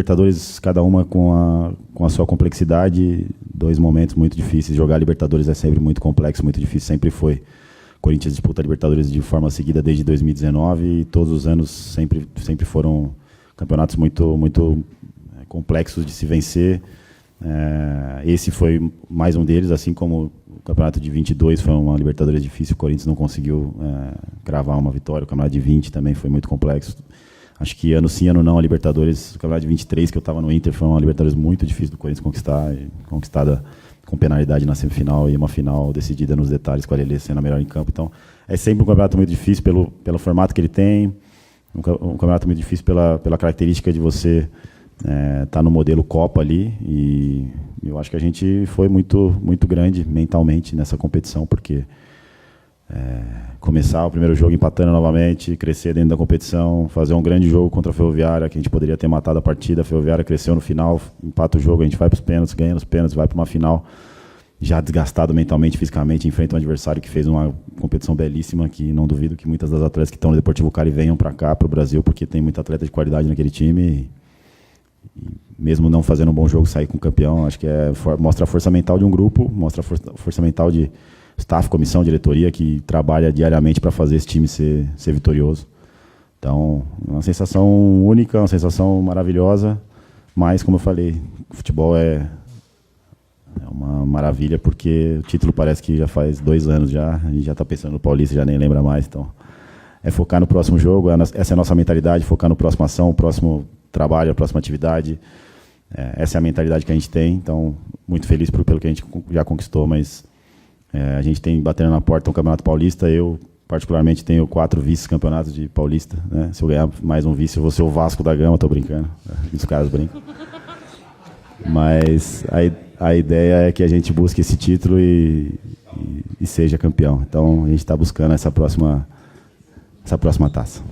Libertadores, cada uma com a sua complexidade, 2 momentos muito difíceis. Jogar Libertadores é sempre muito complexo, muito difícil, sempre foi. Corinthians disputa Libertadores de forma seguida desde 2019 e todos os anos sempre foram campeonatos muito complexos de se vencer. Esse foi mais um deles, assim como o campeonato de 22 foi uma Libertadores difícil, o Corinthians não conseguiu cravar uma vitória. O campeonato de 20 também foi muito complexo. Acho que ano sim, ano não, a Libertadores, o campeonato de 23, que eu estava no Inter, foi uma Libertadores muito difícil do Corinthians conquistada com penalidade na semifinal e uma final decidida nos detalhes, com a Lelê sendo a melhor em campo. Então, é sempre um campeonato muito difícil pelo formato que ele tem, um campeonato muito difícil pela característica de você estar no modelo Copa ali, e eu acho que a gente foi muito grande mentalmente nessa competição, porque começar o primeiro jogo empatando novamente, crescer dentro da competição, fazer um grande jogo contra a Ferroviária, que a gente poderia ter matado a partida, a Ferroviária cresceu no final, empata o jogo, a gente vai para os pênaltis, ganha nos pênaltis, vai para uma final, já desgastado mentalmente, fisicamente, enfrenta um adversário que fez uma competição belíssima, que não duvido que muitas das atletas que estão no Deportivo Cali venham para cá, para o Brasil, porque tem muita atleta de qualidade naquele time, e mesmo não fazendo um bom jogo, sair com campeão, acho que mostra a força mental de um grupo, mostra a força mental de staff, comissão, diretoria, que trabalha diariamente para fazer esse time ser vitorioso. Então, uma sensação única, uma sensação maravilhosa, mas, como eu falei, o futebol é uma maravilha, porque o título parece que já faz 2 anos já, a gente já está pensando no Paulista, já nem lembra mais. Então, é focar no próximo jogo, essa é a nossa mentalidade, focar no próximo ação, o próximo trabalho, a próxima atividade. Essa é a mentalidade que a gente tem, então, muito feliz pelo que a gente já conquistou, mas a gente tem batendo na porta um Campeonato Paulista. Eu, particularmente, tenho 4 vice-campeonatos de Paulista, né? Se eu ganhar mais um vice, eu vou ser o Vasco da Gama, tô brincando. Os caras brincam. Mas a ideia é que a gente busque esse título e seja campeão. Então, a gente está buscando essa próxima taça.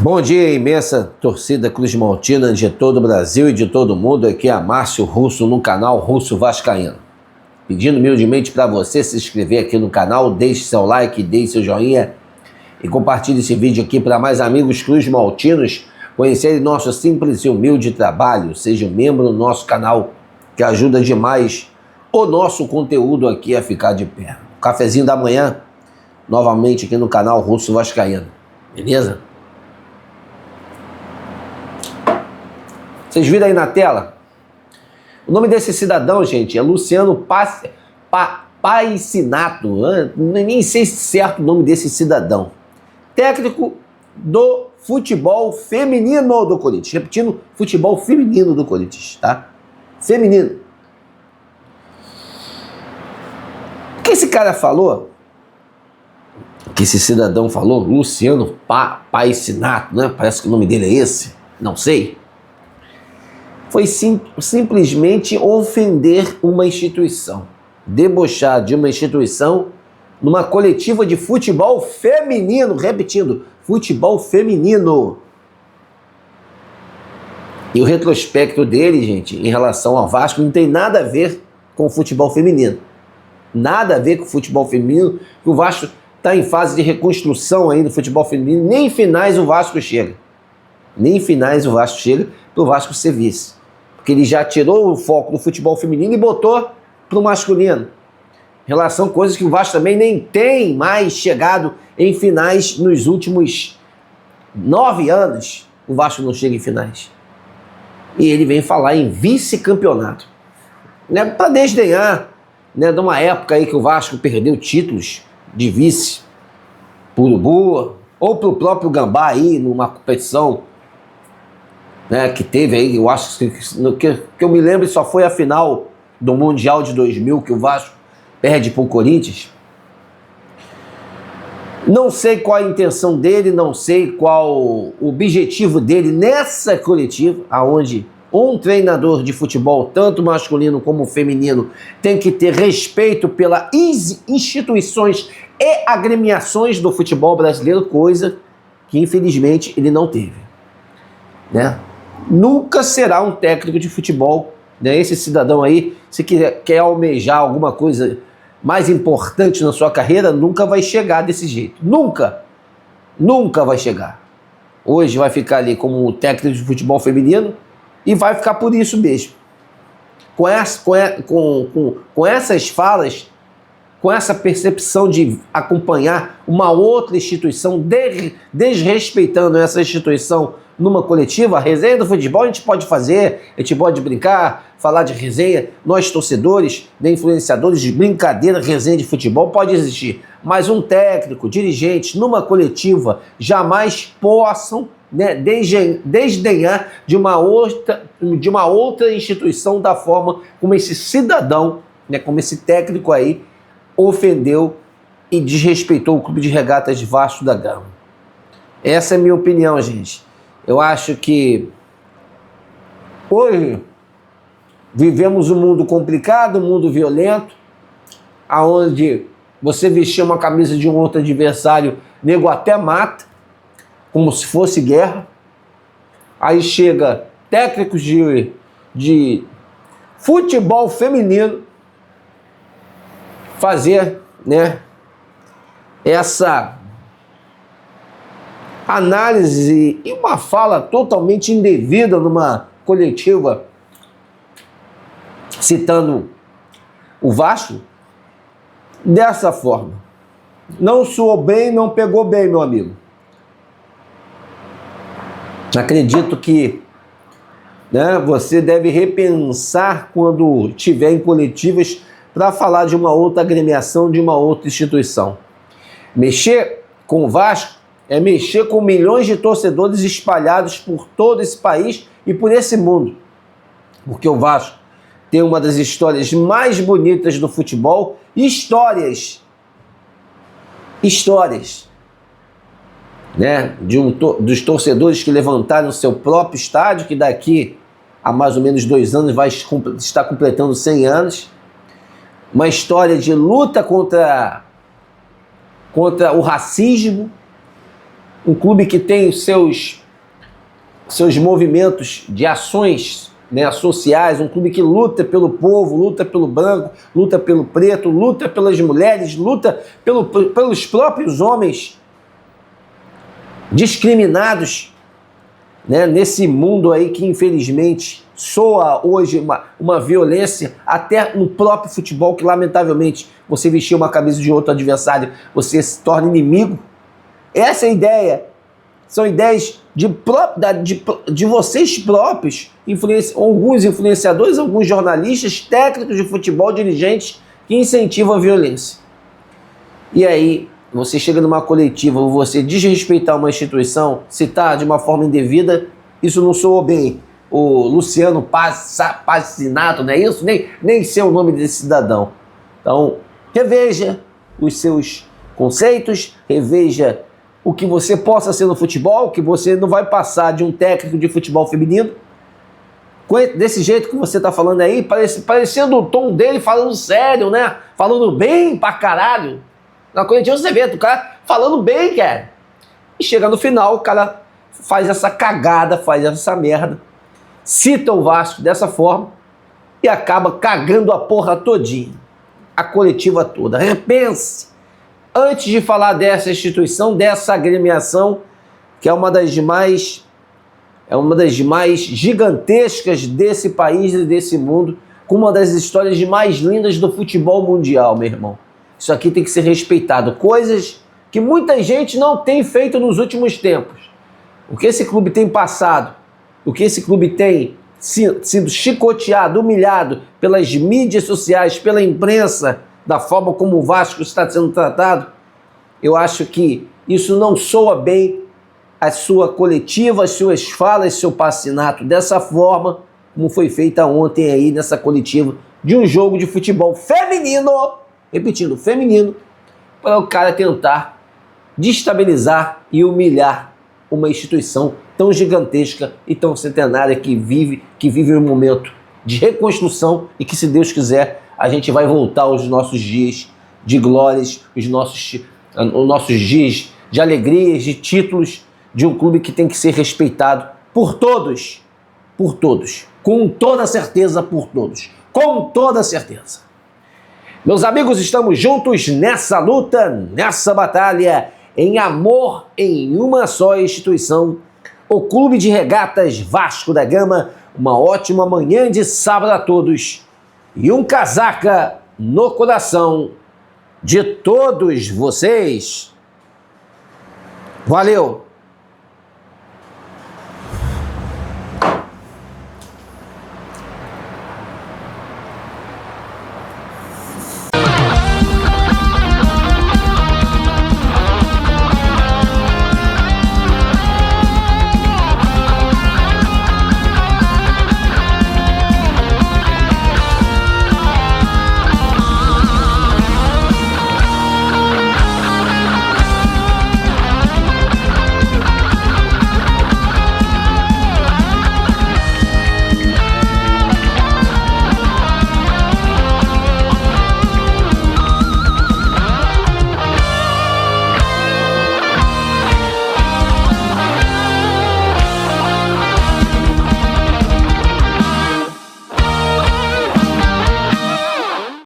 Bom dia, imensa torcida Cruz Maltina de todo o Brasil e de todo o mundo. Aqui é Márcio Russo no canal Russo Vascaíno. Pedindo humildemente para você se inscrever aqui no canal, deixe seu like, deixe seu joinha e compartilhe esse vídeo aqui para mais amigos Cruz Maltinos conhecerem nosso simples e humilde trabalho. Seja membro do nosso canal, que ajuda demais o nosso conteúdo aqui a ficar de pé. Cafezinho da manhã, novamente aqui no canal Russo Vascaíno. Beleza? Vocês viram aí na tela? O nome desse cidadão, gente, é Luciano Paicinato. Nem sei se é certo o nome desse cidadão. Técnico do futebol feminino do Corinthians. Repetindo, futebol feminino do Corinthians, tá? Feminino. O que esse cara falou? O que esse cidadão falou? Luciano Paicinato, né? Parece que o nome dele é esse. Não sei. Foi simplesmente ofender uma instituição, debochar de uma instituição numa coletiva de futebol feminino, repetindo, futebol feminino. E o retrospecto dele, gente, em relação ao Vasco, não tem nada a ver com o futebol feminino. Nada a ver com o futebol feminino, que o Vasco está em fase de reconstrução aí do futebol feminino, nem em finais o Vasco chega. Nem em finais o Vasco chega para o Vasco ser vice. Porque ele já tirou o foco do futebol feminino e botou para o masculino. Em relação a coisas que o Vasco também nem tem mais chegado em finais nos últimos 9 anos. O Vasco não chega em finais. E ele vem falar em vice-campeonato. Né, para desdenhar, né, de uma época aí que o Vasco perdeu títulos de vice para o Urubu ou para o próprio Gambá aí numa competição, né, que teve aí, eu acho que eu me lembro, só foi a final do Mundial de 2000 que o Vasco perde para o Corinthians. Não sei qual a intenção dele, não sei qual o objetivo dele nessa coletiva, aonde um treinador de futebol, tanto masculino como feminino, tem que ter respeito pelas instituições e agremiações do futebol brasileiro, coisa que infelizmente ele não teve, né? Nunca será um técnico de futebol, né? Esse cidadão aí, se quer almejar alguma coisa mais importante na sua carreira, nunca vai chegar desse jeito. Nunca! Nunca vai chegar. Hoje vai ficar ali como técnico de futebol feminino e vai ficar por isso mesmo. Com essas falas, com essa percepção de acompanhar uma outra instituição, desrespeitando essa instituição numa coletiva, a resenha do futebol a gente pode fazer, a gente pode brincar, falar de resenha, nós torcedores, influenciadores de brincadeira, resenha de futebol pode existir, mas um técnico, dirigente, numa coletiva, jamais possam, né, desdenhar de uma outra instituição da forma como esse cidadão, né, como esse técnico aí, ofendeu e desrespeitou o Clube de Regatas de Vasco da Gama. Essa é a minha opinião, gente. Eu acho que hoje vivemos um mundo complicado, um mundo violento, aonde você vestir uma camisa de um outro adversário, nego até mata, como se fosse guerra. Aí chega técnicos de futebol feminino fazer, né, essa análise e uma fala totalmente indevida numa coletiva citando o Vasco dessa forma. Não soou bem, não pegou bem, meu amigo. Acredito que, né, você deve repensar quando estiver em coletivas para falar de uma outra agremiação, de uma outra instituição. Mexer com o Vasco é mexer com milhões de torcedores espalhados por todo esse país e por esse mundo. Porque o Vasco tem uma das histórias mais bonitas do futebol. Histórias, né, dos torcedores que levantaram seu próprio estádio, que daqui a mais ou menos 2 anos vai estar completando 100 anos. Uma história de luta contra o racismo. Um clube que tem seus movimentos de ações, né, sociais, um clube que luta pelo povo, luta pelo branco, luta pelo preto, luta pelas mulheres, luta pelos próprios homens discriminados, né, nesse mundo aí que infelizmente soa hoje uma violência até no próprio futebol, que lamentavelmente você vestir uma camisa de outro adversário, você se torna inimigo. Essa é a ideia. São ideias de vocês próprios, alguns influenciadores, alguns jornalistas, técnicos de futebol, dirigentes que incentivam a violência. E aí, você chega numa coletiva, você desrespeitar uma instituição, citar de uma forma indevida, isso não soou bem. O Luciano Pazinato, não é isso? Nem sei o nome desse cidadão. Então, reveja os seus conceitos, reveja o que você possa ser no futebol, que você não vai passar de um técnico de futebol feminino, desse jeito que você tá falando aí, parecendo o tom dele falando sério, né? Falando bem pra caralho. Na coletiva você vê o cara falando bem, cara. E chega no final, o cara faz essa cagada, faz essa merda, cita o Vasco dessa forma e acaba cagando a porra todinha. A coletiva toda. Repense antes de falar dessa instituição, dessa agremiação, que é uma das mais gigantescas desse país e desse mundo, com uma das histórias mais lindas do futebol mundial, meu irmão. Isso aqui tem que ser respeitado. Coisas que muita gente não tem feito nos últimos tempos. O que esse clube tem passado, o que esse clube tem sido chicoteado, humilhado pelas mídias sociais, pela imprensa, da forma como o Vasco está sendo tratado, eu acho que isso não soa bem a sua coletiva, as suas falas, seu passinato, dessa forma como foi feita ontem aí nessa coletiva de um jogo de futebol feminino, repetindo, feminino, para o cara tentar destabilizar e humilhar uma instituição tão gigantesca e tão centenária que vive um momento de reconstrução e que, se Deus quiser, a gente vai voltar aos nossos dias de glórias, os nossos dias de alegrias, de títulos, de um clube que tem que ser respeitado por todos, com toda certeza por todos, com toda certeza. Meus amigos, estamos juntos nessa luta, nessa batalha, em amor em uma só instituição, o Clube de Regatas Vasco da Gama. Uma ótima manhã de sábado a todos e um casaca no coração de todos vocês. Valeu!